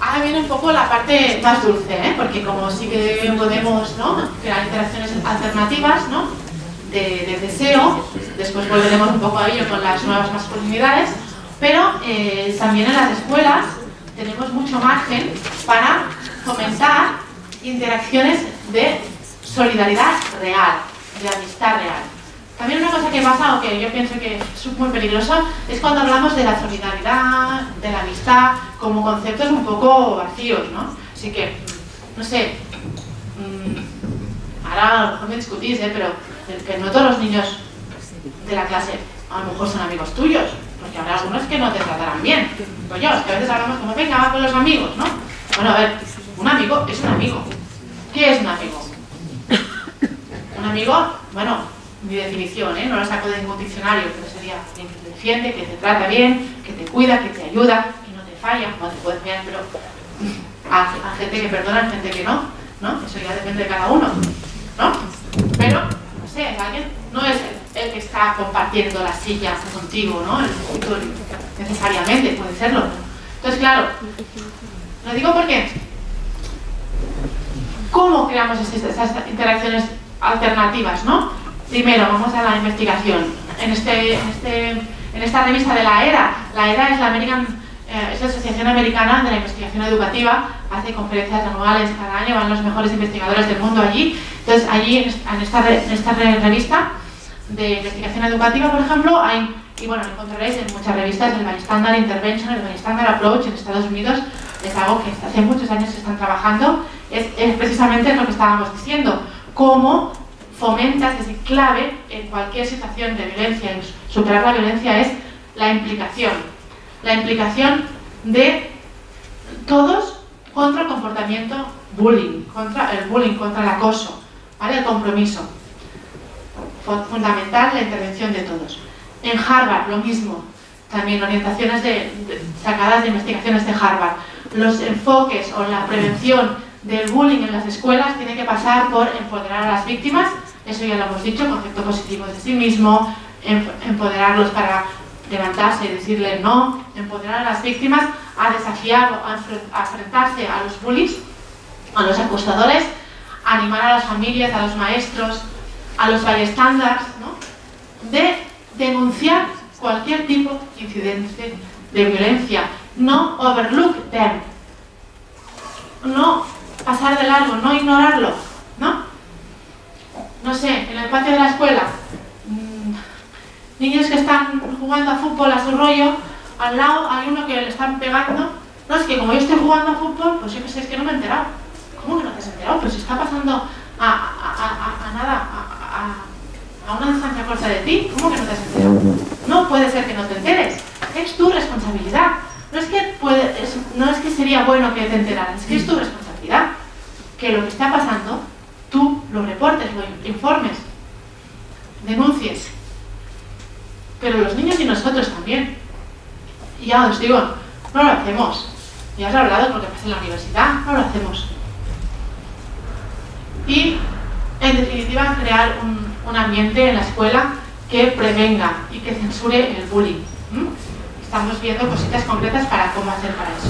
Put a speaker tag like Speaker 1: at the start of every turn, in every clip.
Speaker 1: ahora viene un poco la parte más dulce, porque como sí que podemos, ¿no?, crear interacciones alternativas, ¿no?, de deseo, después volveremos un poco a ello con las nuevas masculinidades, pero también en las escuelas tenemos mucho margen para fomentar interacciones de solidaridad real, de amistad real. También una cosa que pasa, o que yo pienso que es muy peligroso, es cuando hablamos de la solidaridad, de la amistad, como conceptos un poco vacíos, ¿no? Así que, no sé, ahora a lo mejor me discutís, pero que no todos los niños de la clase a lo mejor son amigos tuyos, porque habrá algunos que no te tratarán bien. Pues yo, es que a veces hablamos como, venga, va con los amigos, ¿no? Bueno, a ver, un amigo es un amigo. ¿Qué es un amigo? Un amigo, bueno, mi definición, no lo saco de ningún diccionario, pero sería alguien que te defiende, que te trata bien, que te cuida, que te ayuda, que no te falla, no te puede fallar, pero a gente que perdona, a gente que no, ¿no? Eso ya depende de cada uno, ¿no? Pero, no sé, alguien no es el que está compartiendo la silla contigo, ¿no? El escritorio, necesariamente, puede serlo, ¿no? Entonces, claro, lo digo porque ¿cómo creamos esas interacciones alternativas, ¿no? Primero, vamos a la investigación. En esta revista de la ERA es la Asociación Americana de la Investigación Educativa, hace conferencias anuales cada año, van los mejores investigadores del mundo allí. Entonces, allí en esta revista de investigación educativa, por ejemplo, y bueno, encontraréis en muchas revistas el Bystander Intervention, el Bystander Approach en Estados Unidos, es algo que hace muchos años se están trabajando, es precisamente lo que estábamos diciendo, cómo fomentas, es clave en cualquier situación de violencia, en superar la violencia, es la implicación de todos contra el comportamiento bullying, contra el acoso, ¿vale? El compromiso. Fundamental la intervención de todos. En Harvard, lo mismo, también orientaciones sacadas de investigaciones de Harvard. Los enfoques o la prevención del bullying en las escuelas tiene que pasar por empoderar a las víctimas, eso ya lo hemos dicho, concepto positivo de sí mismo, empoderarlos para levantarse y decirle no, empoderar a las víctimas a desafiar o a enfrentarse a los bullies, a los acosadores, animar a las familias, a los maestros, a los bystanders, ¿no?, de denunciar cualquier tipo de incidente de violencia, no overlook them, no pasar de largo, no ignorarlo, ¿no? No sé, en el patio de la escuela, niños que están jugando a fútbol a su rollo, al lado hay uno que le están pegando. No, es que como yo estoy jugando a fútbol, pues yo qué sé, es que no me he enterado. ¿Cómo que no te has enterado? Pues está pasando a una distancia corta de ti. ¿Cómo que no te has enterado? No puede ser que no te enteres. Es tu responsabilidad. No es que sería bueno que te enteraras, es que es tu responsabilidad. Que lo que está pasando, tú lo reportes, lo informes, denuncies. Pero los niños y nosotros también. Y ya os digo, no lo hacemos. Ya os he hablado de lo que pasa en la universidad, no lo hacemos. Y, en definitiva, crear un ambiente en la escuela que prevenga y que censure el bullying. Estamos viendo cositas concretas para cómo hacer para eso,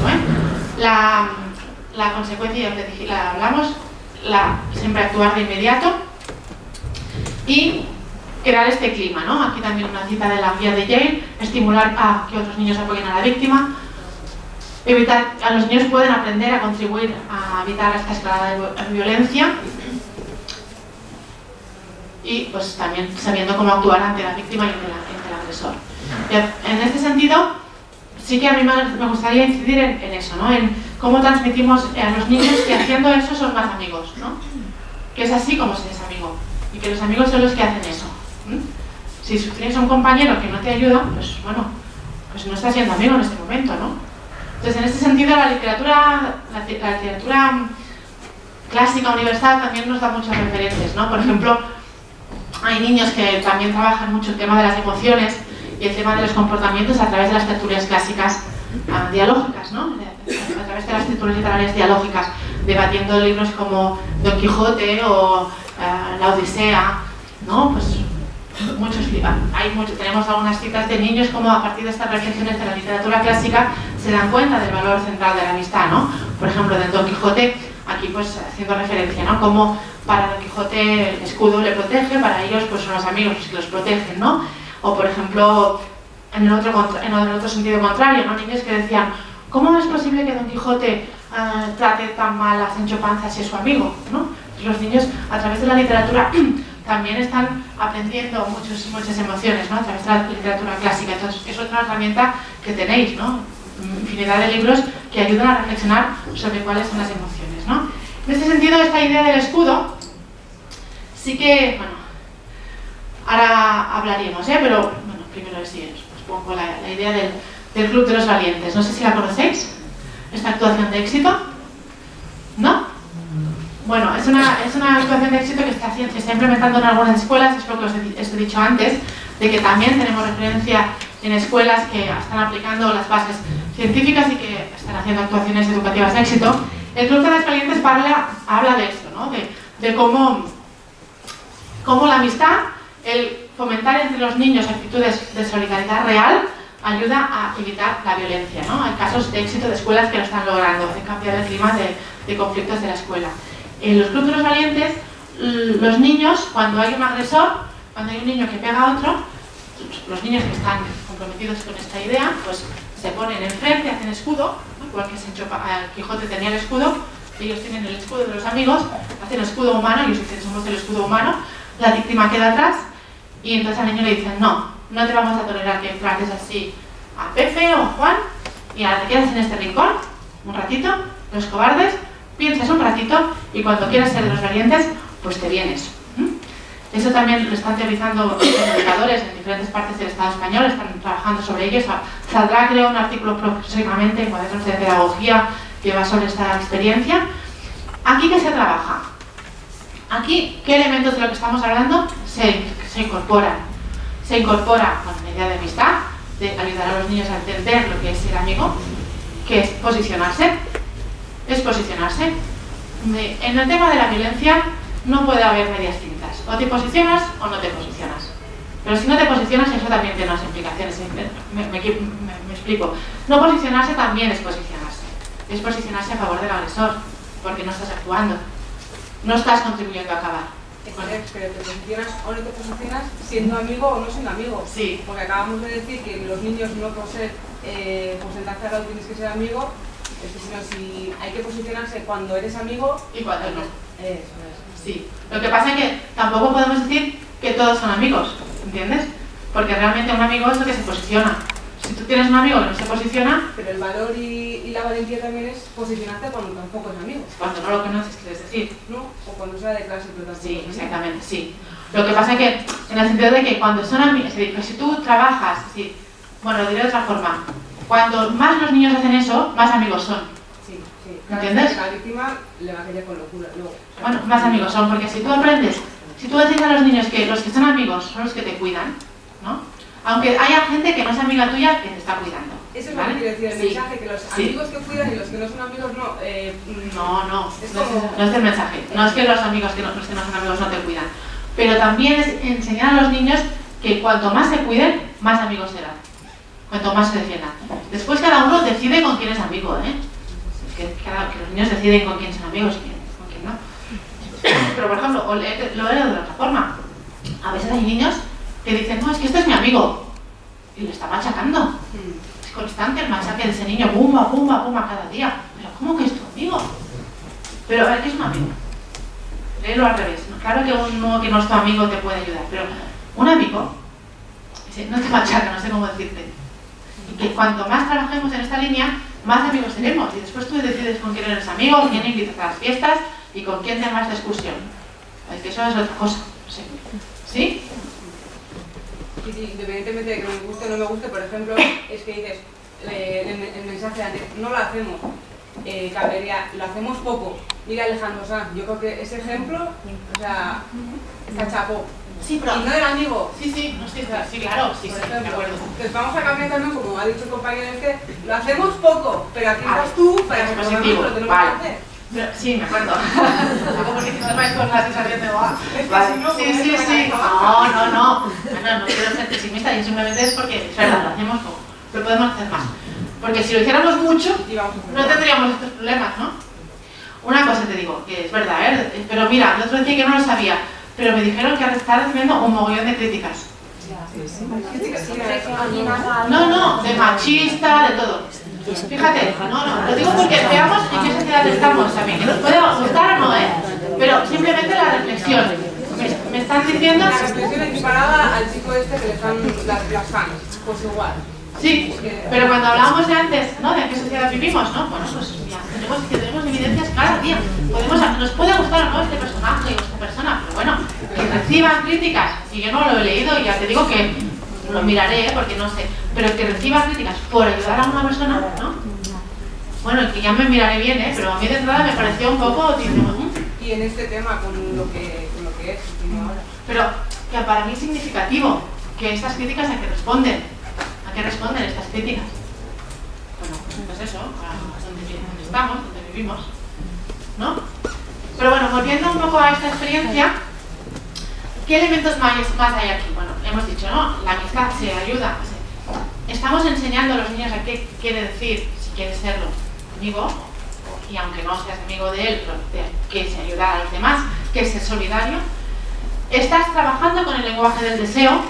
Speaker 1: La consecuencia, ya te dije, la hablamos, siempre actuar de inmediato y crear este clima, ¿no? Aquí también una cita de la guía de Yale, estimular a que otros niños apoyen a la víctima, a los niños pueden aprender a contribuir a evitar esta escalada de violencia y pues también sabiendo cómo actuar ante la víctima y ante el agresor. En este sentido, sí que a mí me gustaría incidir en eso, ¿no? En cómo transmitimos a los niños que haciendo eso son más amigos, ¿no? Que es así como se es amigo y que los amigos son los que hacen eso. Si tienes un compañero que no te ayuda, pues bueno, pues no estás siendo amigo en ese momento, ¿no? Entonces, en este sentido, la literatura clásica universal también nos da muchos referentes, ¿no? Por ejemplo, hay niños que también trabajan mucho el tema de las emociones y el tema de los comportamientos a través de las tertulias clásicas dialógicas, ¿no? A través de las tertulias literarias dialógicas, debatiendo libros como Don Quijote o La Odisea, ¿no? Pues tenemos algunas citas de niños como a partir de estas reflexiones de la literatura clásica se dan cuenta del valor central de la amistad, ¿no? Por ejemplo, en Don Quijote, aquí pues haciendo referencia, ¿no? Como para Don Quijote el escudo le protege, para ellos pues son los amigos los que los protegen, ¿no? O por ejemplo, en el otro sentido contrario, ¿no? Niños que decían, ¿cómo es posible que Don Quijote trate tan mal a Sancho Panza si es su amigo, ¿no? Los niños a través de la literatura también están aprendiendo muchas emociones, ¿no? A través de la literatura clásica. Entonces es otra herramienta que tenéis, ¿no? Infinidad de libros que ayudan a reflexionar sobre cuáles son las emociones, ¿no? En este sentido, esta idea del escudo sí que, bueno, ahora hablaríamos, pero bueno, primero sí, os pongo la idea del Club de los Valientes. No sé si la conocéis, esta actuación de éxito, ¿no? Bueno, es una actuación de éxito que se está implementando en algunas escuelas, es lo que os he dicho antes, de que también tenemos referencia en escuelas que están aplicando las bases científicas y que están haciendo actuaciones educativas de éxito. El Club de los Valientes habla de esto, ¿no? De cómo la amistad, el fomentar entre los niños actitudes de solidaridad real, ayuda a evitar la violencia, ¿no? Hay casos de éxito de escuelas que lo están logrando, de cambiar el clima de conflictos de la escuela. En los Clubes de los Valientes, los niños, cuando hay un agresor, cuando hay un niño que pega a otro, los niños que están comprometidos con esta idea, pues se ponen enfrente, hacen escudo, ¿no? Igual que Quijote tenía el escudo, ellos tienen el escudo de los amigos, hacen escudo humano, ellos dicen somos el escudo humano, la víctima queda atrás y entonces al niño le dicen no te vamos a tolerar que trates así a Pepe o a Juan y ahora te quedas en este rincón un ratito, los cobardes, piensas un ratito y cuando quieras ser de los valientes, pues te vienes. Eso también lo están teorizando los educadores en diferentes partes del Estado español, están trabajando sobre ello. Saldrá, creo, un artículo próximamente en Cuadernos de Pedagogía que va sobre esta experiencia. ¿Aquí qué se trabaja? Aquí, ¿qué elementos de lo que estamos hablando se incorporan? Se incorpora la idea de amistad, de ayudar a los niños a entender lo que es ser amigo, que es posicionarse. Es posicionarse. En el tema de la violencia no puede haber medias tintas. O te posicionas o no te posicionas. Pero si no te posicionas, eso también tiene unas implicaciones. Me explico. No posicionarse también es posicionarse. Es posicionarse a favor del agresor, porque no estás actuando. No estás contribuyendo a acabar.
Speaker 2: Pero te posicionas o no te posicionas siendo amigo o no siendo amigo.
Speaker 1: Sí.
Speaker 2: Porque acabamos de decir que los niños no por ser porcentaje de tienes que ser amigo, sino si hay que posicionarse cuando eres amigo
Speaker 1: y cuando no.
Speaker 2: Eso es.
Speaker 1: Sí. Lo que pasa es que tampoco podemos decir que todos son amigos, ¿entiendes? Porque realmente un amigo es el que se posiciona. Si tú tienes un amigo que no se posiciona...
Speaker 2: Pero el valor y la valentía también es posicionarte cuando tampoco es amigo.
Speaker 1: Cuando no lo conoces, quieres decir.
Speaker 2: ¿No? O cuando sea de clase, pero tampoco.
Speaker 1: Sí, exactamente, sí. Lo que pasa es que, en el sentido de que cuando son amigos, si tú trabajas, bueno, lo diré de otra forma, cuando más los niños hacen eso, más amigos son.
Speaker 2: Sí.
Speaker 1: ¿Entiendes?
Speaker 2: La víctima le va a querer con locura. Luego,
Speaker 1: bueno, más amigos son, porque si tú aprendes, si tú dices a los niños que los que son amigos son los que te cuidan, ¿no? Aunque haya gente que no es amiga tuya que te está cuidando.
Speaker 2: Eso es
Speaker 1: ¿vale?
Speaker 2: lo que quiere decir el mensaje, que los amigos que cuidan y los que no son amigos
Speaker 1: no es el mensaje. No es que los amigos que no son amigos no te cuidan. Pero también es enseñar a los niños que cuanto más se cuiden, más amigos serán. Cuanto más se defiendan. Después cada uno decide con quién es amigo, que los niños deciden con quién son amigos y con quién no. Pero por ejemplo, lo he de otra forma. A veces hay niños que dicen, no, es que este es mi amigo. Y le está machacando. Es constante el machaque de ese niño, pumba, pumba, pumba cada día. Pero ¿cómo que es tu amigo? Pero a ver, ¿qué es un amigo? Léelo al revés. Claro que uno que no es tu amigo te puede ayudar, pero un amigo no te machaca, no sé cómo decirte. Y que cuanto más trabajemos en esta línea, más amigos seremos. Y después tú decides con quién eres amigo, quién invitas a las fiestas y con quién te vas de excursión. Es que eso es otra cosa. ¿Sí?
Speaker 2: Sí, independientemente de que me guste o no me guste, por ejemplo, es que dices, el mensaje antes, no lo hacemos, cambiaría, lo hacemos poco. Mira Alejandro Sanz, yo creo que ese ejemplo, o sea, está chapo.
Speaker 1: Sí, pero...
Speaker 2: Y no del amigo.
Speaker 1: Sí, claro, sí, de acuerdo.
Speaker 2: Entonces vamos a cambiar también, como ha dicho el compañero, lo hacemos poco, pero aquí estás tú para que nosotros lo tenemos que hacer.
Speaker 1: Pero, sí, me acuerdo. Como si no vais con la sensación de va. Sí. No quiero ser pesimista y simplemente es porque es verdad, lo hacemos poco, pero podemos hacer más. Porque si lo hiciéramos mucho,
Speaker 2: Y vamos a hacer
Speaker 1: no tendríamos estos problemas, ¿no? Una cosa te digo, que es verdad, pero mira, el otro día que no lo sabía, pero me dijeron que está recibiendo un mogollón de críticas. No, de machista, de todo. Fíjate, no, lo digo porque veamos en qué sociedad estamos también, que nos puede gustar o no, pero simplemente la reflexión. Me están diciendo...
Speaker 2: La reflexión equiparada al chico este que le están las fans, pues igual.
Speaker 1: Sí, pero cuando hablábamos de antes, ¿no? De en qué sociedad vivimos, ¿no? Bueno, pues ya, tenemos evidencias cada día. Nos puede gustar o no este personaje o esta persona, pero bueno, que reciban críticas, y yo no lo he leído y ya te digo que lo miraré, porque no sé, pero que reciban críticas por ayudar a una persona, ¿no? Bueno, que ya me miraré bien, pero a mí de entrada me pareció un poco...
Speaker 2: Y en este tema, con lo que es, ahora.
Speaker 1: Pero que para mí es significativo que estas críticas a qué responden. ¿A qué responden estas críticas? Bueno, pues eso, a donde estamos, donde vivimos, ¿no? Pero bueno, volviendo un poco a esta experiencia, ¿qué elementos más hay aquí? Bueno, hemos dicho, ¿no? La amistad se ayuda. Estamos enseñando a los niños a qué quiere decir, si quieres serlo, amigo, y aunque no seas amigo de él, que es ayudar a los demás, que es ser solidario. Estás trabajando con el lenguaje del deseo,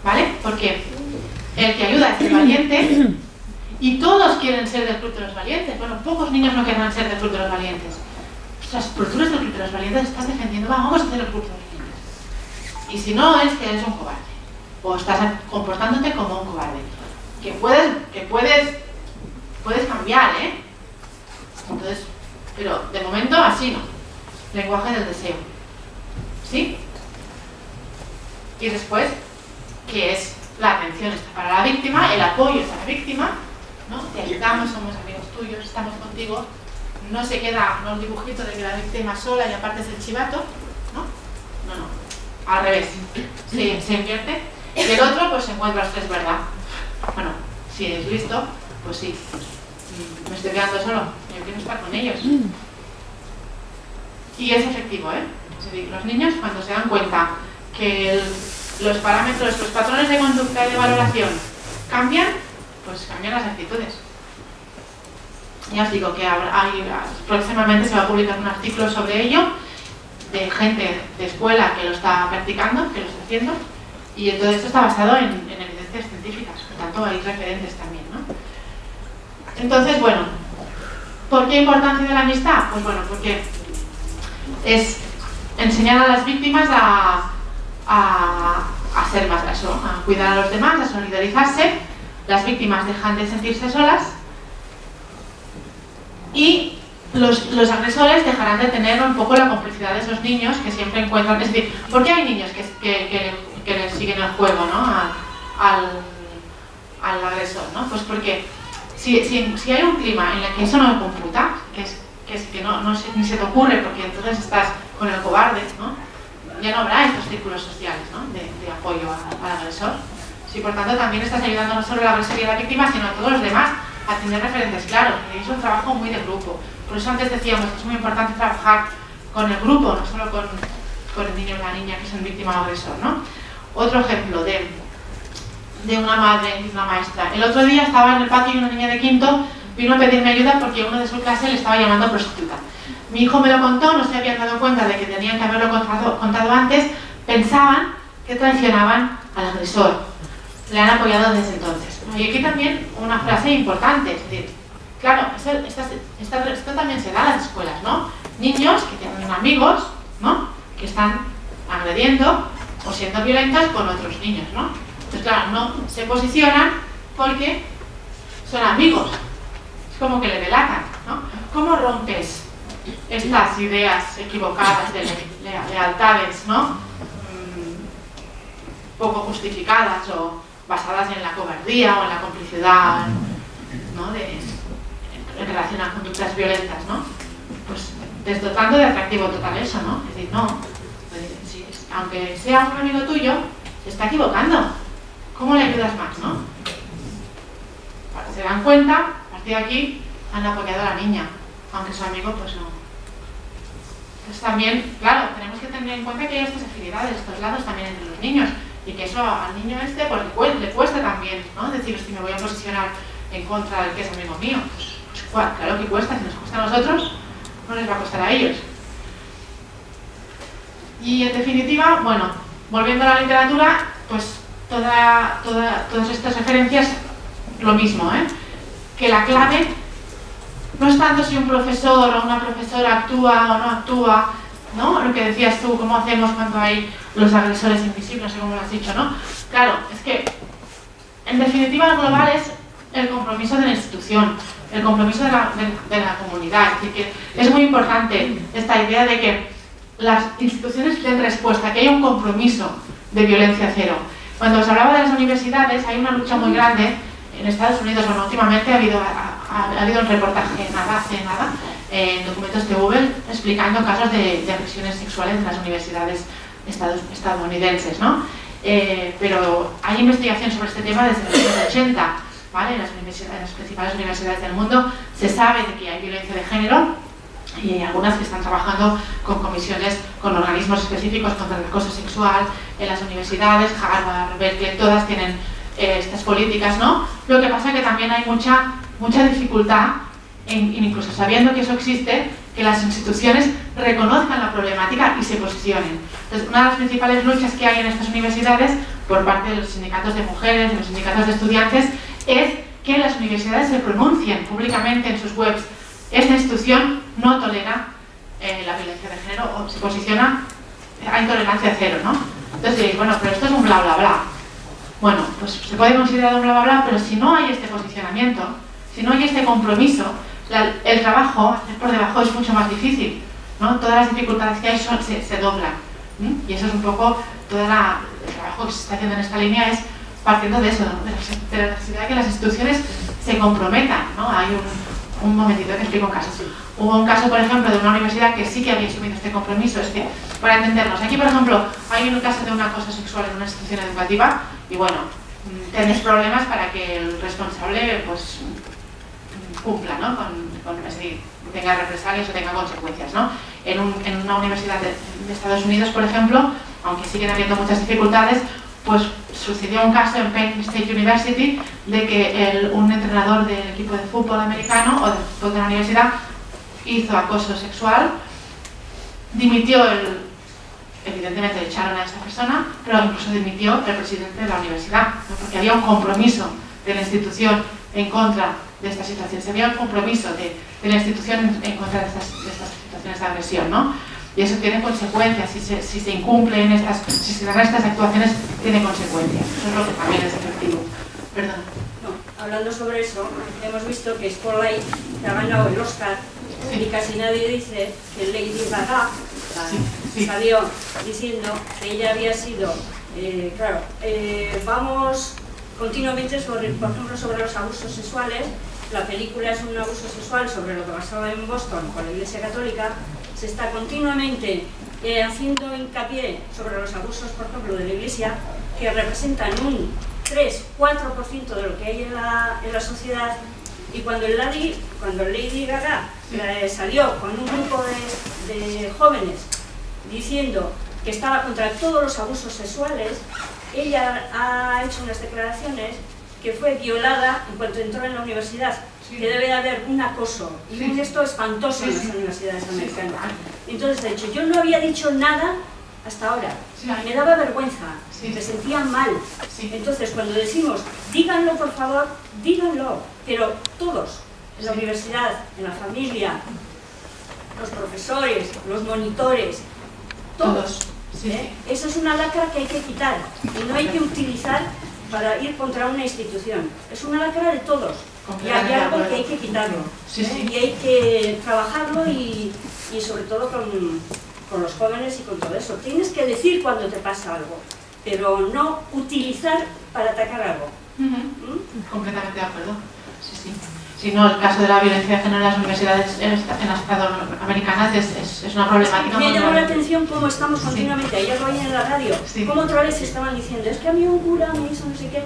Speaker 1: ¿vale? Porque el que ayuda es el valiente y todos quieren ser del club de los valientes. Bueno, pocos niños no querrán ser del club de los valientes. O sea, por tú eres del club de los valientes, estás defendiendo, vamos a hacer el club de los valientes. Y si no, es que eres un cobarde. O estás comportándote como un cobarde. Que puedes cambiar, Entonces, pero de momento así no. Lenguaje del deseo. ¿Sí? Y después, ¿qué es? La atención está para la víctima, el apoyo es a la víctima, ¿no? Te ayudamos, somos amigos tuyos, estamos contigo. No se queda un dibujito de que la víctima sola y aparte es el chivato, ¿no? No. Al revés. Se invierte. Y el otro, pues se encuentra usted, ¿verdad? Bueno, si es listo, pues sí. Me estoy quedando solo. Yo quiero estar con ellos. Y es efectivo, Es decir, los niños cuando se dan cuenta que los parámetros, los patrones de conducta y de valoración cambian, pues cambian las actitudes. Ya os digo que próximamente se va a publicar un artículo sobre ello, de gente de escuela que lo está practicando, que lo está haciendo, y todo esto está basado en evidencias científicas, por tanto hay referentes también, ¿no? Entonces, bueno, ¿por qué importancia de la amistad? Pues bueno, porque es enseñar a las víctimas a ser más eso, a cuidar a los demás, a solidarizarse. Las víctimas dejan de sentirse solas y los agresores dejarán de tener un poco la complicidad de esos niños que siempre encuentran. Es decir, ¿por qué hay niños que le siguen el juego, ¿no? al agresor, ¿no? Pues porque si hay un clima en el que eso no computa, que ni se te ocurre porque entonces estás con el cobarde, ¿no? Ya no habrá estos círculos sociales, ¿no? de apoyo al agresor. Sí, por tanto, también estás ayudando no solo al agresor y a la víctima, sino a todos los demás a tener referentes claros. Es un trabajo muy de grupo. Por eso antes decíamos que es muy importante trabajar con el grupo, no solo con el niño o la niña que son víctima o agresor, ¿no? Otro ejemplo de una madre y una maestra. El otro día estaba en el patio y una niña de quinto vino a pedirme ayuda porque uno de su clase le estaba llamando prostituta. Mi hijo me lo contó, no se habían dado cuenta de que tenían que haberlo contado antes, pensaban que traicionaban al agresor. Le han apoyado desde entonces. Y aquí también una frase importante, es decir, claro, esto también se da en las escuelas, ¿no? Niños que tienen amigos, ¿no? Que están agrediendo o siendo violentos con otros niños, ¿no? Entonces, claro, no se posicionan porque son amigos. Es como que le delatan, ¿no? ¿Cómo rompes estas ideas equivocadas de lealtades, ¿no? Poco justificadas o basadas en la cobardía o en la complicidad, ¿no? En relación a conductas violentas, ¿no? Pues desdotando de atractivo total eso, ¿no? Es decir, no, aunque sea un amigo tuyo, se está equivocando. ¿Cómo le ayudas más, no? Se dan cuenta, a partir de aquí han apoyado a la niña, aunque su amigo pues no. Entonces también, claro, tenemos que tener en cuenta que hay estas afinidades, estos lados también entre los niños, y que eso al niño pues le cuesta también, ¿no? Decir, si me voy a posicionar en contra del que es amigo mío. Pues, claro que cuesta, si nos cuesta a nosotros, no les va a costar a ellos. Y en definitiva, bueno, volviendo a la literatura, pues todas estas referencias, lo mismo, que la clave no es tanto si un profesor o una profesora actúa o no actúa, ¿no? Lo que decías tú, cómo hacemos cuando hay los agresores invisibles, no sé cómo lo has dicho, ¿no? Claro, es que en definitiva lo global es el compromiso de la institución, el compromiso de la comunidad. Es decir, que es muy importante esta idea de que las instituciones den respuesta, que haya un compromiso de violencia cero. Cuando os hablaba de las universidades, hay una lucha muy grande en Estados Unidos. Bueno, últimamente ha habido un reportaje hace nada en documentos de Google explicando casos de agresiones sexuales en las universidades estadounidenses, ¿no? Pero hay investigación sobre este tema desde los años 80, ¿vale? En las principales universidades del mundo se sabe de que hay violencia de género y hay algunas que están trabajando con comisiones, con organismos específicos contra el acoso sexual en las universidades. Harvard, Berkeley, todas tienen estas políticas, ¿no? Lo que pasa es que también hay mucha dificultad, incluso sabiendo que eso existe, que las instituciones reconozcan la problemática y se posicionen. Entonces, una de las principales luchas que hay en estas universidades, por parte de los sindicatos de mujeres, de los sindicatos de estudiantes, es que las universidades se pronuncien públicamente en sus webs. Esta institución no tolera la violencia de género o se posiciona a intolerancia cero, ¿no? Entonces diréis, bueno, pero esto es un bla bla bla. Bueno, pues se puede considerar un bla bla bla, pero si no hay este posicionamiento, si no hay este compromiso, el trabajo, hacer por debajo, es mucho más difícil, ¿no? Todas las dificultades que hay se doblan. Y eso es un poco todo el trabajo que se está haciendo en esta línea, es partiendo de eso, ¿no? de la necesidad de que las instituciones se comprometan, ¿no? Hay un momentito que explico un caso. Hubo un caso, por ejemplo, de una universidad que sí que había asumido este compromiso. Es que, para entendernos, aquí, por ejemplo, hay un caso de un acoso sexual en una institución educativa y, bueno, tenéis problemas para que el responsable, pues, cumpla, ¿no? Es decir, tenga represalias o tenga consecuencias, ¿no? En una universidad de Estados Unidos, por ejemplo, aunque siguen habiendo muchas dificultades, pues sucedió un caso en Penn State University de que un entrenador del equipo de fútbol americano o de fútbol de la universidad hizo acoso sexual, dimitió evidentemente echaron a esta persona, pero incluso dimitió el presidente de la universidad, ¿no? Porque había un compromiso de la institución en contra de esta situación, se había un compromiso de la institución en contra de estas situaciones de agresión, ¿no? Y eso tiene consecuencias, si se incumplen si se dan estas actuaciones, tiene consecuencias. Eso es lo que también es efectivo. Perdón.
Speaker 3: No, hablando sobre eso, hemos visto que Spotlight ha ganado el Oscar, sí. Y casi nadie dice que Lady Gaga salió diciendo que ella había sido, vamos continuamente sobre, por ejemplo, sobre los abusos sexuales. La película es un abuso sexual sobre lo que pasaba en Boston con la Iglesia Católica. Se está continuamente haciendo hincapié sobre los abusos, por ejemplo, de la Iglesia, que representan un 3-4% de lo que hay en la sociedad. Y cuando Lady Gaga salió con un grupo de jóvenes diciendo que estaba contra todos los abusos sexuales, ella ha hecho unas declaraciones que fue violada en cuanto entró en la universidad, sí. Que debe de haber un acoso y sí. Un esto espantoso en las universidades americanas. Entonces, de hecho, yo no había dicho nada hasta ahora, me daba vergüenza, me sentía mal. Entonces, cuando decimos, díganlo por favor, díganlo, pero todos, en la universidad, en la familia, los profesores, los monitores, todos. Esa es una lacra que hay que quitar y no hay que utilizar para ir contra una institución. Es una lacra de todos y hay algo que hay que quitarlo y hay que trabajarlo y sobre todo con los jóvenes y con todo eso. Tienes que decir cuando te pasa algo, pero no utilizar para atacar algo.
Speaker 1: Completamente de acuerdo. Si no, el caso de la violencia de género en las universidades en las estadounidenses es una problemática.
Speaker 3: Me llamó la atención cómo estamos continuamente, ayer lo oí en la radio, cómo otra vez estaban diciendo, es que a mí un cura me hizo no sé qué.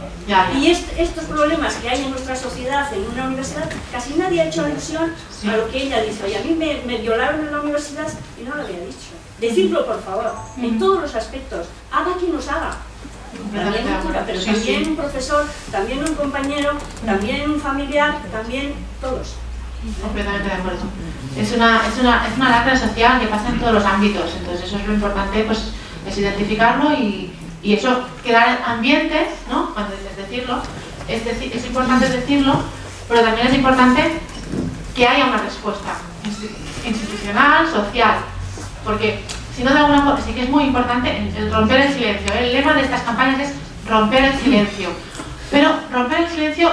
Speaker 3: Y estos problemas que hay en nuestra sociedad, en una universidad, casi nadie ha hecho alusión a lo que ella dice. Y a mí me violaron en la universidad y no lo había dicho. Decidlo, por favor, en todos los aspectos, haga quien nos haga. También un cura, pero también un profesor, también un compañero, también un familiar, también todos.
Speaker 1: Completamente de acuerdo. Es una lacra social que pasa en todos los ámbitos, entonces eso es lo importante, pues, es identificarlo y eso, crear ambientes, ¿no? Cuando dices decirlo, es importante decirlo, pero también es importante que haya una respuesta institucional, social, porque si no, de alguna forma, sí que es muy importante el romper el silencio. El lema de estas campañas es romper el silencio, pero romper el silencio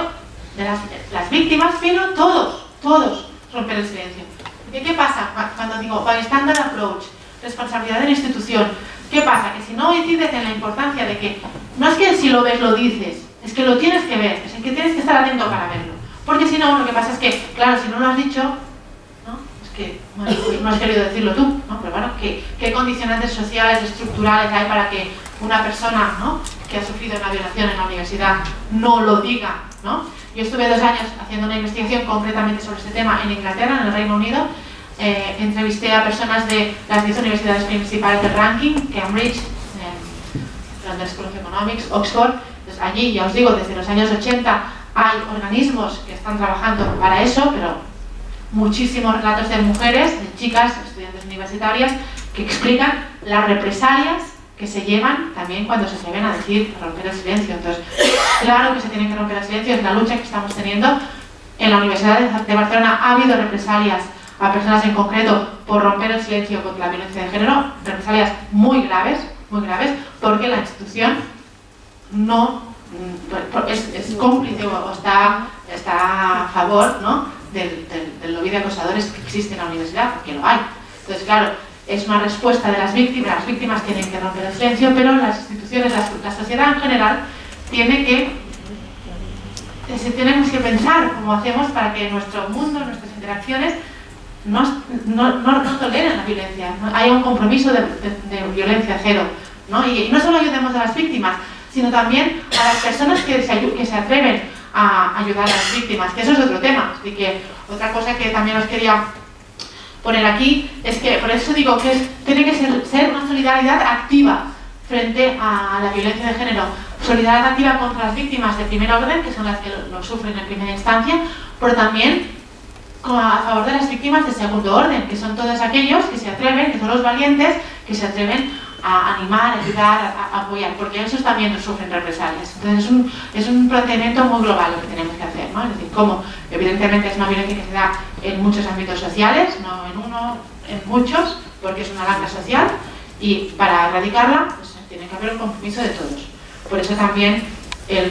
Speaker 1: de las víctimas, pero todos romper el silencio. Porque ¿qué pasa cuando digo bystander approach, responsabilidad de la institución? ¿Qué pasa? Que si no incides en la importancia de que no es que si lo ves lo dices, es que lo tienes que ver, es que tienes que estar atento para verlo. Porque si no, lo que pasa es que, claro, si no lo has dicho, ¿no? Es que no has querido decirlo tú, ¿no? Pero bueno, ¿qué condicionantes sociales, estructurales hay para que una persona, ¿no?, que ha sufrido una violación en la universidad no lo diga, ¿no? Yo estuve 2 años haciendo una investigación concretamente sobre este tema en Inglaterra, en el Reino Unido. Entrevisté a personas de las 10 universidades principales del ranking, Cambridge, London School of Economics, Oxford. Pues allí, ya os digo, desde los años 80 hay organismos que están trabajando para eso, pero muchísimos relatos de mujeres, de chicas, estudiantes universitarias, que explican las represalias que se llevan también cuando se atreven a decir, a romper el silencio. Entonces, claro que se tiene que romper el silencio, es la lucha que estamos teniendo. En la Universidad de Barcelona ha habido represalias a personas en concreto por romper el silencio contra la violencia de género, represalias muy graves, porque la institución no es cómplice o está a favor, ¿no?, del lobby de acosadores que existe en la universidad, porque lo hay. Entonces, claro, es una respuesta de las víctimas tienen que romper el silencio, pero las instituciones, la sociedad en general, tenemos que pensar cómo hacemos para que nuestro mundo, nuestras interacciones, no toleren la violencia, ¿no? Haya un compromiso de violencia cero, ¿no? Y no solo ayudemos a las víctimas, sino también a las personas que se atreven a ayudar a las víctimas, que eso es otro tema. Así que otra cosa que también os quería poner aquí es que, por eso digo que tiene que ser una solidaridad activa frente a la violencia de género, solidaridad activa contra las víctimas de primer orden, que son las que lo sufren en primera instancia, pero también a favor de las víctimas de segundo orden, que son todos aquellos que se atreven, que son los valientes, que se atreven a animar, a ayudar, a apoyar, porque esos también sufren represalias. Entonces es un planteamiento muy global lo que tenemos que hacer, ¿no? Es decir, como evidentemente es una violencia que se da en muchos ámbitos sociales, no en uno, en muchos, porque es una lacra social, y para erradicarla pues, tiene que haber un compromiso de todos. Por eso también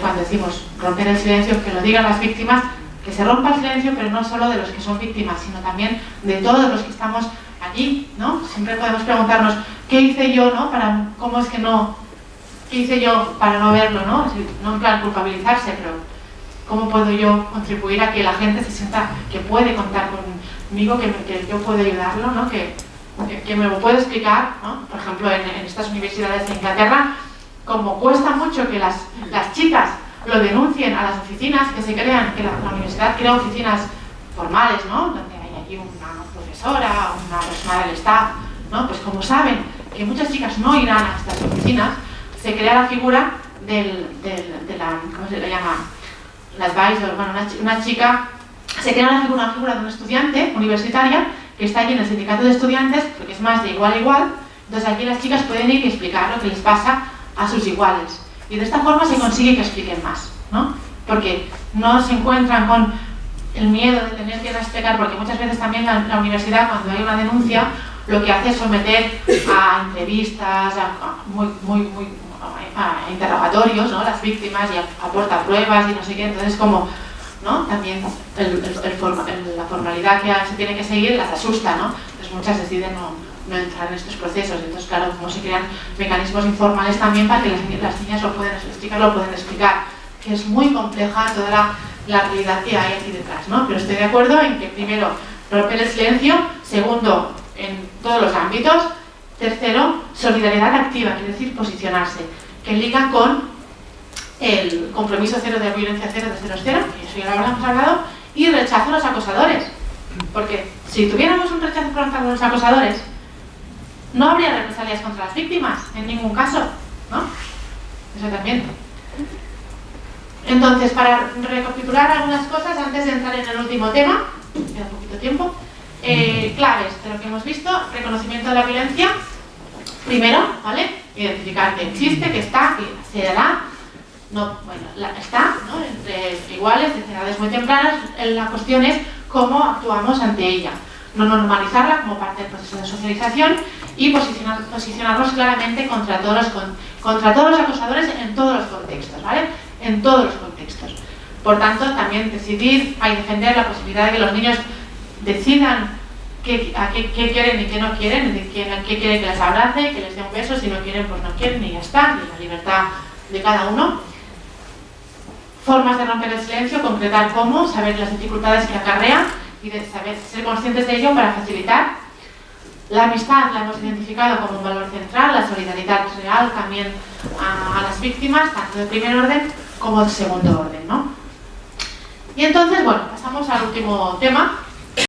Speaker 1: cuando decimos romper el silencio, que lo digan las víctimas, que se rompa el silencio, pero no solo de los que son víctimas, sino también de todos los que estamos allí, ¿no? Siempre podemos preguntarnos, ¿qué hice yo, ¿no? ¿Qué hice yo para no verlo, ¿no? No en plan culpabilizarse, pero ¿cómo puedo yo contribuir a que la gente se sienta que puede contar conmigo, que yo puedo ayudarlo, ¿no? Que me lo puedo explicar, ¿no? Por ejemplo, en estas universidades de Inglaterra, como cuesta mucho que las chicas lo denuncien a las oficinas, que se crean, que la universidad crea oficinas formales, ¿no? Donde hay aquí una profesora, una persona del staff, ¿no? Pues como saben que muchas chicas no irán a estas oficinas, se crea la figura de la, ¿cómo se le llama? La advisor, bueno, una chica, se crea una figura de una estudiante universitaria que está allí en el sindicato de estudiantes, porque es más de igual a igual. Entonces aquí las chicas pueden ir y explicar lo que les pasa a sus iguales. Y de esta forma se consigue que expliquen más, ¿no? Porque no se encuentran con el miedo de tener que explicar, porque muchas veces también la universidad, cuando hay una denuncia, lo que hace es someter a entrevistas, a interrogatorios, ¿no? Las víctimas, y aporta pruebas y no sé qué. Entonces, como, ¿no? También la formalidad que se tiene que seguir las asusta, ¿no? Entonces muchas deciden no entrar en estos procesos. Entonces, claro, como se crean mecanismos informales también para que las niñas lo pueden explicar, que es muy compleja toda la realidad que hay aquí detrás, ¿no? Pero estoy de acuerdo en que, primero, romper el silencio; segundo, en todos los ámbitos; tercero, solidaridad activa, quiere decir posicionarse, que liga con el compromiso cero de violencia cero de 0 que eso ya lo hemos hablado, y rechazo a los acosadores. Porque si tuviéramos un rechazo frontal a los acosadores, no habría represalias contra las víctimas, en ningún caso, ¿no? eso también. Entonces, para recapitular algunas cosas, antes de entrar en el último tema, queda poquito tiempo, claves de lo que hemos visto: reconocimiento de la violencia, primero, ¿vale? Identificar que existe, que está, que se dará, no, bueno, está, ¿no? Entre iguales, desde edades muy tempranas. La cuestión es cómo actuamos ante ella. No normalizarla como parte del proceso de socialización y posicionarnos claramente contra todos los acosadores en todos los contextos, ¿vale? En todos los contextos. Por tanto, también decidir y defender la posibilidad de que los niños decidan qué quieren y qué no quieren, qué quieren que les abrace, que les dé un beso, si no quieren, pues no quieren y ya está, y la libertad de cada uno. Formas de romper el silencio, concretar cómo, saber las dificultades que acarrea y de saber ser conscientes de ello para facilitar. La amistad la hemos identificado como un valor central, la solidaridad real también a las víctimas, tanto de primer orden como de segundo orden, ¿no? Y entonces, bueno, pasamos al último tema,